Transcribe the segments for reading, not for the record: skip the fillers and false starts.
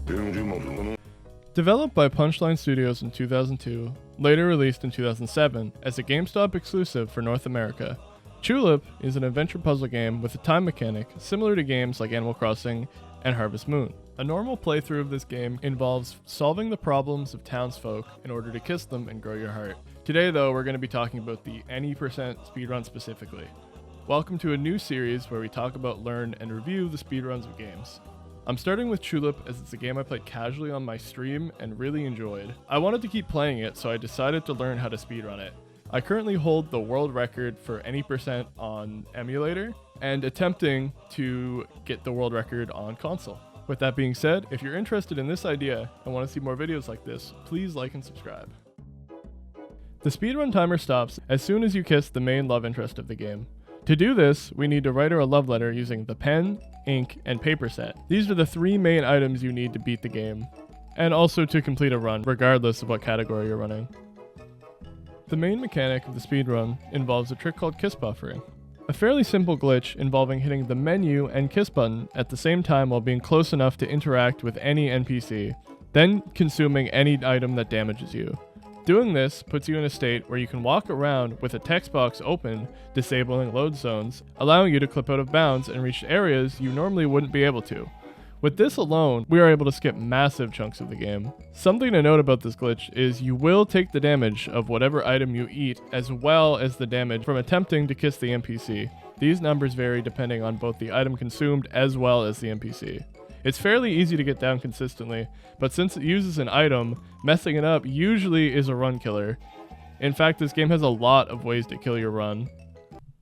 Developed by Punchline Studios in 2002, later released in 2007 as a GameStop exclusive for North America, Chulip is an adventure puzzle game with a time mechanic similar to games like Animal Crossing and Harvest Moon. A normal playthrough of this game involves solving the problems of townsfolk in order to kiss them and grow your heart. Today though, we're going to be talking about the any percent speedrun specifically. Welcome to a new series where we talk about, learn, and review the speedruns of games. I'm starting with Chulip as it's a game I played casually on my stream and really enjoyed. I wanted to keep playing it, so I decided to learn how to speedrun it. I currently hold the world record for any percent on emulator and attempting to get the world record on console. With that being said, if you're interested in this idea and want to see more videos like this, please like and subscribe. The speedrun timer stops as soon as you kiss the main love interest of the game. To do this, we need to write her a love letter using the pen, ink, and paper set. These are the three main items you need to beat the game, and also to complete a run, regardless of what category you're running. The main mechanic of the speedrun involves a trick called kiss buffering, a fairly simple glitch involving hitting the menu and kiss button at the same time while being close enough to interact with any NPC, then consuming any item that damages you. Doing this puts you in a state where you can walk around with a text box open, disabling load zones, allowing you to clip out of bounds and reach areas you normally wouldn't be able to. With this alone, we are able to skip massive chunks of the game. Something to note about this glitch is you will take the damage of whatever item you eat, as well as the damage from attempting to kiss the NPC. These numbers vary depending on both the item consumed as well as the NPC. It's fairly easy to get down consistently, but since it uses an item, messing it up usually is a run killer. In fact, this game has a lot of ways to kill your run.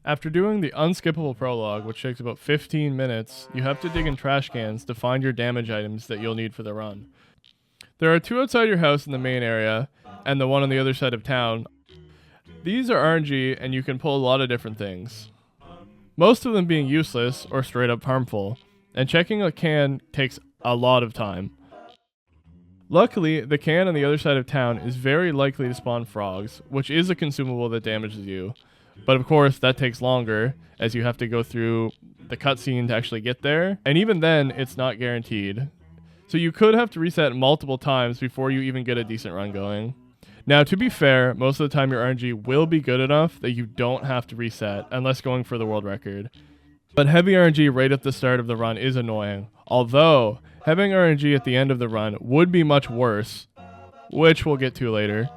After doing the unskippable prologue, which takes about 15 minutes, you have to dig in trash cans to find your damage items that you'll need for the run. There are two outside your house in the main area, and the one on the other side of town. These are RNG, and you can pull a lot of different things, most of them being useless or straight up harmful, and checking a can takes a lot of time. Luckily, the can on the other side of town is very likely to spawn frogs, which is a consumable that damages you. But of course, that takes longer, as you have to go through the cutscene to actually get there, and even then, it's not guaranteed. So you could have to reset multiple times before you even get a decent run going. Now, to be fair, most of the time your RNG will be good enough that you don't have to reset, unless going for the world record. But heavy RNG right at the start of the run is annoying, although having RNG at the end of the run would be much worse, which we'll get to later.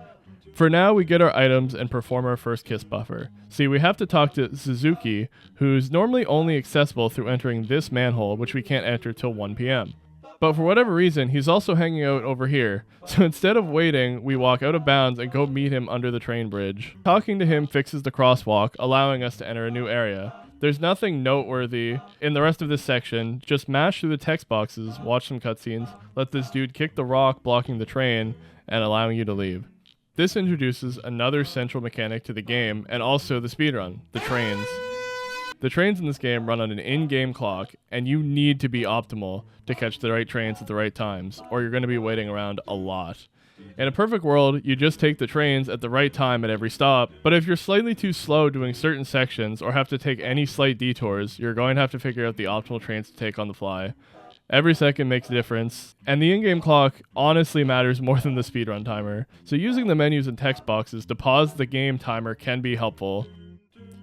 For now, we get our items and perform our first kiss buffer. See, we have to talk to Suzuki, who's normally only accessible through entering this manhole, which we can't enter till 1 PM. But for whatever reason, he's also hanging out over here. So instead of waiting, we walk out of bounds and go meet him under the train bridge. Talking to him fixes the crosswalk, allowing us to enter a new area. There's nothing noteworthy in the rest of this section. Just mash through the text boxes, watch some cutscenes, let this dude kick the rock blocking the train, and allowing you to leave. This introduces another central mechanic to the game, and also the speedrun, the trains. The trains in this game run on an in-game clock, and you need to be optimal to catch the right trains at the right times, or you're going to be waiting around a lot. In a perfect world, you just take the trains at the right time at every stop, but if you're slightly too slow doing certain sections or have to take any slight detours, you're going to have to figure out the optimal trains to take on the fly. Every second makes a difference, and the in-game clock honestly matters more than the speedrun timer, so using the menus and text boxes to pause the game timer can be helpful.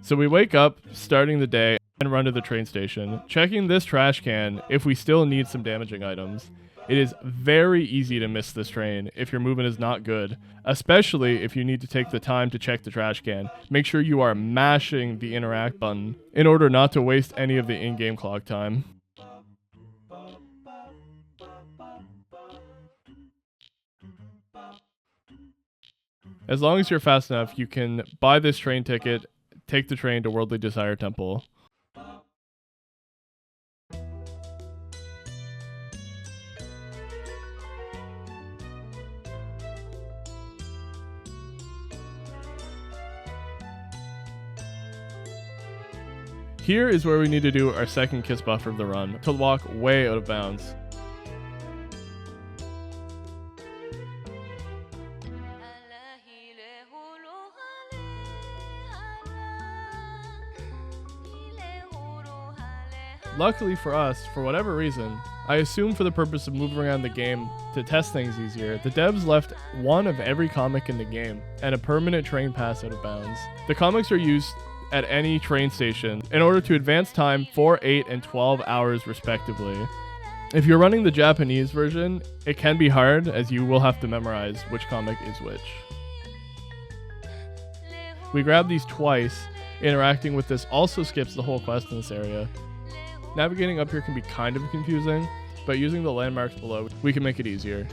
So we wake up, starting the day, and run to the train station, checking this trash can if we still need some damaging items. It is very easy to miss this train if your movement is not good, especially if you need to take the time to check the trash can. Make sure you are mashing the interact button in order not to waste any of the in-game clock time. As long as you're fast enough, you can buy this train ticket, take the train to Worldly Desire Temple. Here is where we need to do our second kiss buffer of the run, to walk way out of bounds. Luckily for us, for whatever reason, I assume for the purpose of moving around the game to test things easier, the devs left one of every comic in the game and a permanent train pass out of bounds. The comics are used at any train station in order to advance time 4, 8, and 12 hours respectively. If you're running the Japanese version, it can be hard as you will have to memorize which comic is which. We grab these twice. Interacting with this also skips the whole quest in this area. Navigating up here can be kind of confusing, but using the landmarks below, we can make it easier.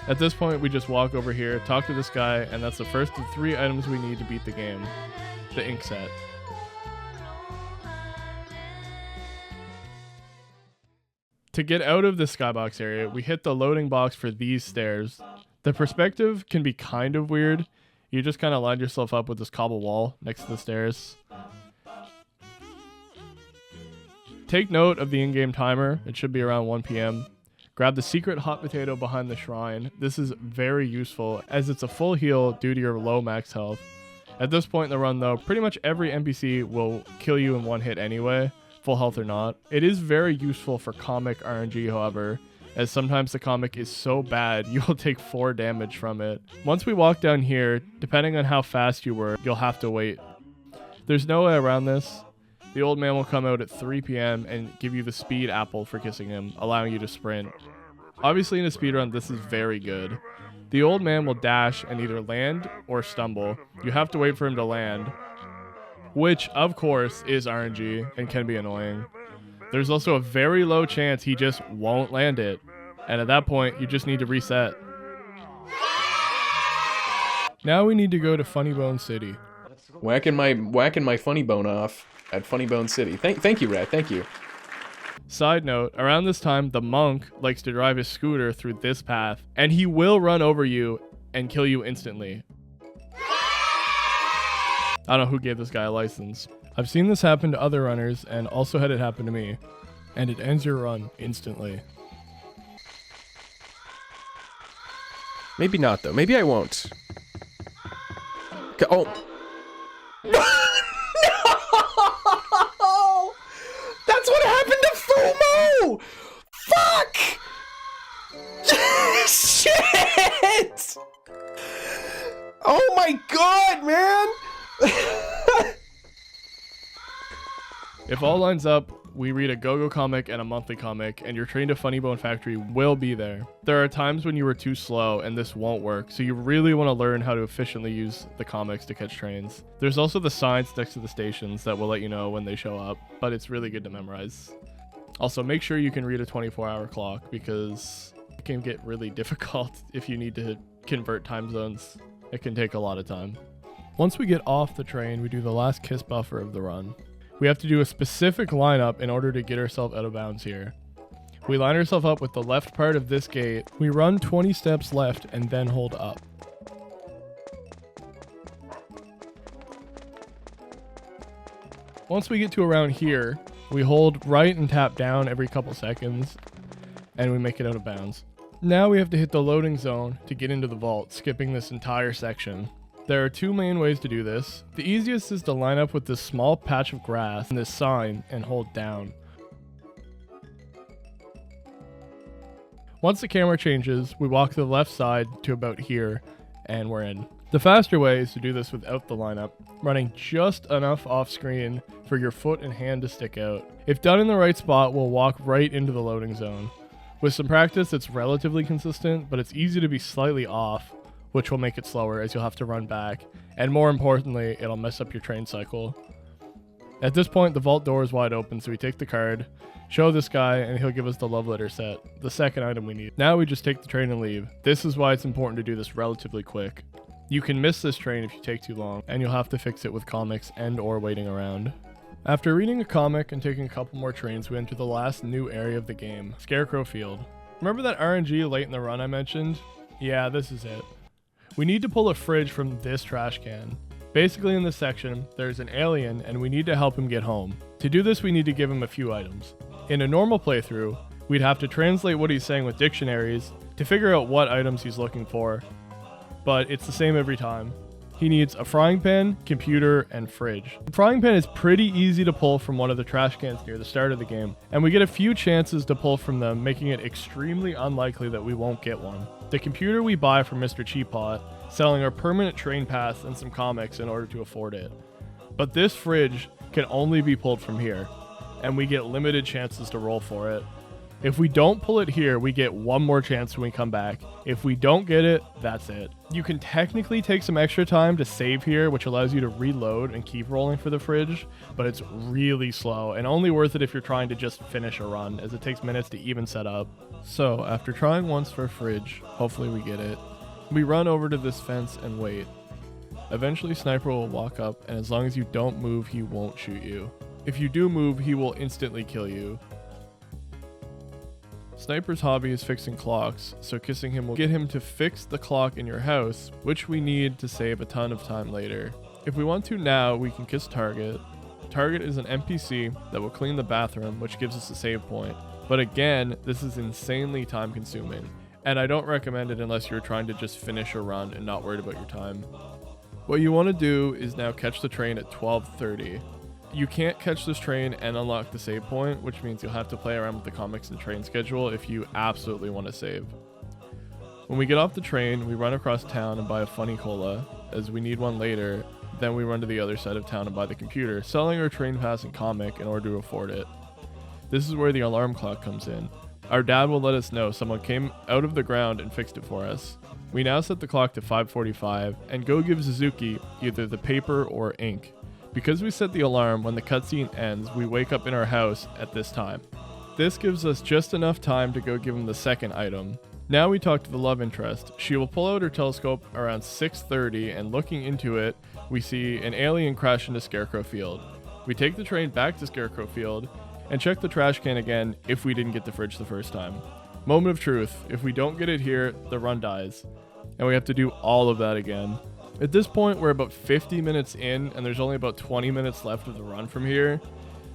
At this point, we just walk over here, talk to this guy, and that's the first of 3 items we need to beat the game. The ink set. To get out of the skybox area, we hit the loading box for these stairs. The perspective can be kind of weird. You just kind of line yourself up with this cobble wall next to the stairs. Take note of the in-game timer. It should be around 1 p.m. Grab the secret hot potato behind the shrine. This is very useful as it's a full heal due to your low max health. At this point in the run though, pretty much every NPC will kill you in 1 hit anyway, full health or not. It is very useful for comic RNG however, as sometimes the comic is so bad you'll take 4 damage from it. Once we walk down here, depending on how fast you were, you'll have to wait. There's no way around this. The old man will come out at 3 p.m. and give you the speed apple for kissing him, allowing you to sprint. Obviously in a speedrun, this is very good. The old man will dash and either land or stumble. You have to wait for him to land, which of course is RNG and can be annoying. There's also a very low chance he just won't land it, and at that point, you just need to reset. Now we need to go to Funny Bone City. Whacking my funny bone off at Funny Bone City. Thank you, Rat. Thank you. Side note, around this time, the monk likes to drive his scooter through this path, and he will run over you and kill you instantly. I don't know who gave this guy a license. I've seen this happen to other runners and also had it happen to me, and it ends your run instantly. Maybe not though. Maybe I won't. Oh. No! That's what happened to Fumo! Fuck! Shit! Oh my god, man! If all lines up, we read a go-go comic and a monthly comic, and your train to Funny Bone Factory will be there. There are times when you were too slow and this won't work, so you really want to learn how to efficiently use the comics to catch trains. There's also the signs next to the stations that will let you know when they show up, but it's really good to memorize. Also, make sure you can read a 24-hour clock because it can get really difficult if you need to convert time zones. It can take a lot of time. Once we get off the train, we do the last kiss buffer of the run. We have to do a specific lineup in order to get ourselves out of bounds here. We line ourselves up with the left part of this gate. We run 20 steps left and then hold up. Once we get to around here, we hold right and tap down every couple seconds and we make it out of bounds. Now we have to hit the loading zone to get into the vault, skipping this entire section. There are 2 main ways to do this. The easiest is to line up with this small patch of grass and this sign and hold down. Once the camera changes, we walk to the left side to about here and we're in. The faster way is to do this without the lineup, running just enough off screen for your foot and hand to stick out. If done in the right spot, we'll walk right into the loading zone. With some practice, it's relatively consistent, but it's easy to be slightly off, which will make it slower as you'll have to run back, and more importantly, it'll mess up your train cycle. At this point, the vault door is wide open, so we take the card, show this guy, and he'll give us the love letter set, the second item we need. Now we just take the train and leave. This is why it's important to do this relatively quick. You can miss this train if you take too long, and you'll have to fix it with comics and or waiting around. After reading a comic and taking a couple more trains, we enter the last new area of the game, Scarecrow Field. Remember that RNG late in the run I mentioned? Yeah, this is it. We need to pull a fridge from this trash can. Basically in this section, there's an alien and we need to help him get home. To do this, we need to give him a few items. In a normal playthrough, we'd have to translate what he's saying with dictionaries to figure out what items he's looking for. but it's the same every time. He needs a frying pan, computer, and fridge. The frying pan is pretty easy to pull from one of the trash cans near the start of the game, and we get a few chances to pull from them, making it extremely unlikely that we won't get one. The computer we buy from Mr. Cheappot, selling our permanent train pass and some comics in order to afford it. But this fridge can only be pulled from here, and we get limited chances to roll for it. If we don't pull it here, we get one more chance when we come back. If we don't get it, that's it. You can technically take some extra time to save here, which allows you to reload and keep rolling for the fridge, but it's really slow and only worth it if you're trying to just finish a run, as it takes minutes to even set up. So after trying once for a fridge, hopefully we get it, we run over to this fence and wait. Eventually Sniper will walk up, and as long as you don't move, he won't shoot you. If you do move, he will instantly kill you. Sniper's hobby is fixing clocks, so kissing him will get him to fix the clock in your house, which we need to save a ton of time later. If we want to now, we can kiss Target. Target is an NPC that will clean the bathroom, which gives us a save point. But again, this is insanely time consuming, and I don't recommend it unless you're trying to just finish a run and not worried about your time. What you want to do is now catch the train at 12:30. You can't catch this train and unlock the save point, which means you'll have to play around with the comics and train schedule if you absolutely want to save. When we get off the train, we run across town and buy a funny cola, as we need one later. Then we run to the other side of town and buy the computer, selling our train pass and comic in order to afford it. This is where the alarm clock comes in. Our dad will let us know someone came out of the ground and fixed it for us. We now set the clock to 5:45 and go give Suzuki either the paper or ink. Because we set the alarm when the cutscene ends, we wake up in our house at this time. This gives us just enough time to go give him the second item. Now we talk to the love interest. She will pull out her telescope around 6:30, and looking into it, we see an alien crash into Scarecrow Field. We take the train back to Scarecrow Field and check the trash can again if we didn't get the fridge the first time. Moment of truth, if we don't get it here, the run dies, and we have to do all of that again. At this point, we're about 50 minutes in, and there's only about 20 minutes left of the run from here.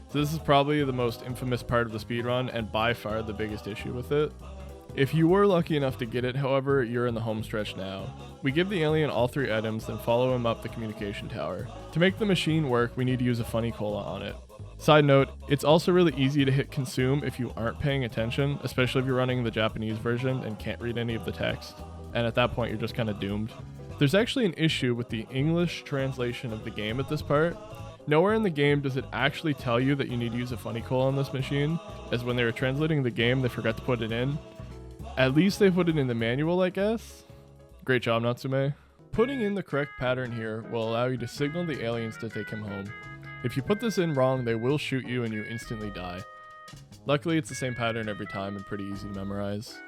So this is probably the most infamous part of the speedrun, and by far the biggest issue with it. If you were lucky enough to get it, however, you're in the home stretch now. We give the alien all 3 items, then follow him up the communication tower. To make the machine work, we need to use a funny cola on it. Side note, it's also really easy to hit consume if you aren't paying attention, especially if you're running the Japanese version and can't read any of the text. And at that point, you're just kind of doomed. There's actually an issue with the English translation of the game at this part. Nowhere in the game does it actually tell you that you need to use a funny cola on this machine, as when they were translating the game, they forgot to put it in. At least they put it in the manual, I guess. Great job, Natsume. Putting in the correct pattern here will allow you to signal the aliens to take him home. If you put this in wrong, they will shoot you and you instantly die. Luckily, it's the same pattern every time and pretty easy to memorize.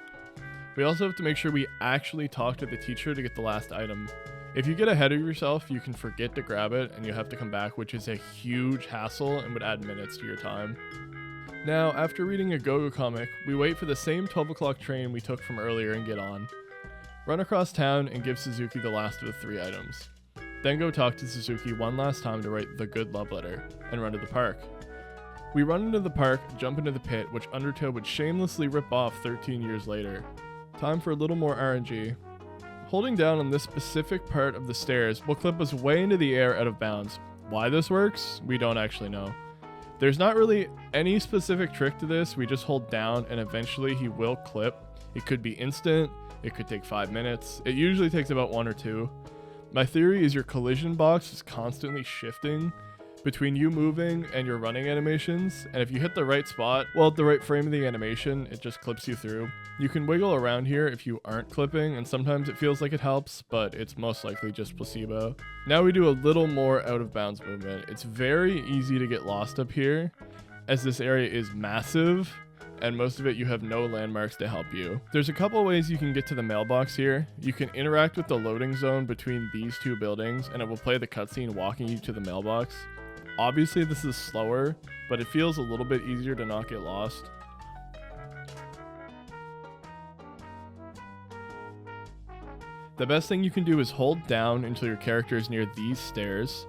We also have to make sure we actually talk to the teacher to get the last item. If you get ahead of yourself, you can forget to grab it and you'll have to come back, which is a huge hassle and would add minutes to your time. Now, after reading a Go-Go comic, we wait for the same 12 o'clock train we took from earlier and get on. Run across town and give Suzuki the last of the 3 items. Then go talk to Suzuki one last time to write the good love letter, and run to the park. We run into the park, jump into the pit, which Undertow would shamelessly rip off 13 years later. Time for a little more RNG. Holding down on this specific part of the stairs will clip us way into the air out of bounds. Why this works, we don't actually know. There's not really any specific trick to this, we just hold down and eventually he will clip. It could be instant, it could take 5 minutes, it usually takes about 1 or 2. My theory is your collision box is constantly shifting between you moving and your running animations, and if you hit the right spot, well, at the right frame of the animation, it just clips you through. You can wiggle around here if you aren't clipping, and sometimes it feels like it helps, but it's most likely just placebo. Now we do a little more out of bounds movement. It's very easy to get lost up here, as this area is massive, and most of it you have no landmarks to help you. There's a couple ways you can get to the mailbox here. You can interact with the loading zone between these 2 buildings, and it will play the cutscene walking you to the mailbox. Obviously this is slower, but it feels a little bit easier to not get lost. The best thing you can do is hold down until your character is near these stairs.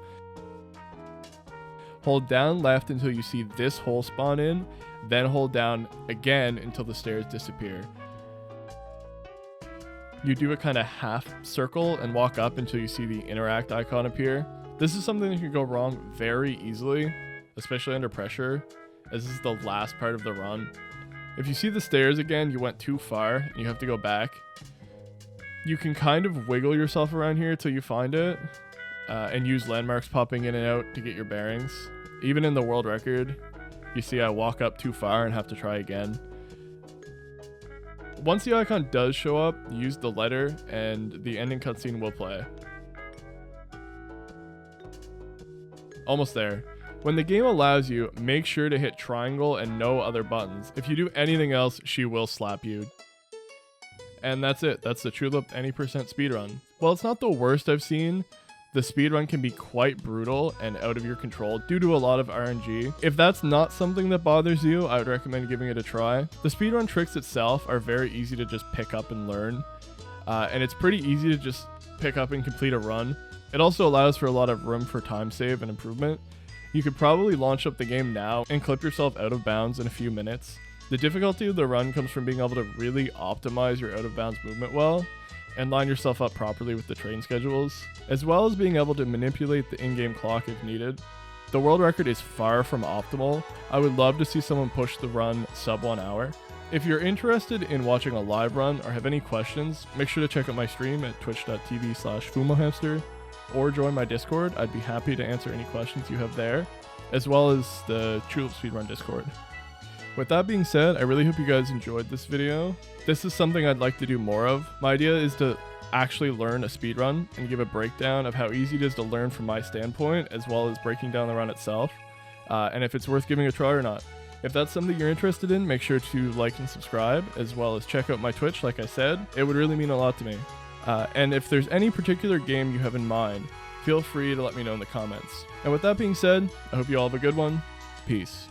Hold down left until you see this hole spawn in, then hold down again until the stairs disappear. you do a kind of half circle and walk up until you see the interact icon appear. This is something that can go wrong very easily, especially under pressure, as this is the last part of the run. If you see the stairs again, you went too far and you have to go back. You can kind of wiggle yourself around here till you find it, and use landmarks popping in and out to get your bearings. Even in the world record, you see I walk up too far and have to try again. Once the icon does show up, use the letter and the ending cutscene will play. Almost there. When the game allows you, make sure to hit triangle and no other buttons. If you do anything else, she will slap you. And that's it. That's the Chulip any % speedrun. While it's not the worst I've seen, the speedrun can be quite brutal and out of your control due to a lot of RNG. If that's not something that bothers you, I would recommend giving it a try. The speedrun tricks itself are very easy to just pick up and learn. And it's pretty easy to just pick up and complete a run. It also allows for a lot of room for time save and improvement. You could probably launch up the game now and clip yourself out of bounds in a few minutes. The difficulty of the run comes from being able to really optimize your out of bounds movement well and line yourself up properly with the train schedules, as well as being able to manipulate the in-game clock if needed. The world record is far from optimal. I would love to see someone push the run sub 1 hour. If you're interested in watching a live run or have any questions, make sure to check out my stream at twitch.tv/fumohamster or join my Discord. I'd be happy to answer any questions you have there, as well as the Chulip Speedrun Discord. With that being said, I really hope you guys enjoyed this video. This is something I'd like to do more of. My idea is to actually learn a speedrun and give a breakdown of how easy it is to learn from my standpoint, as well as breaking down the run itself, and if it's worth giving a try or not. If that's something you're interested in, make sure to like and subscribe, as well as check out my Twitch like I said. It would really mean a lot to me. And if there's any particular game you have in mind, feel free to let me know in the comments. And with that being said, I hope you all have a good one. Peace.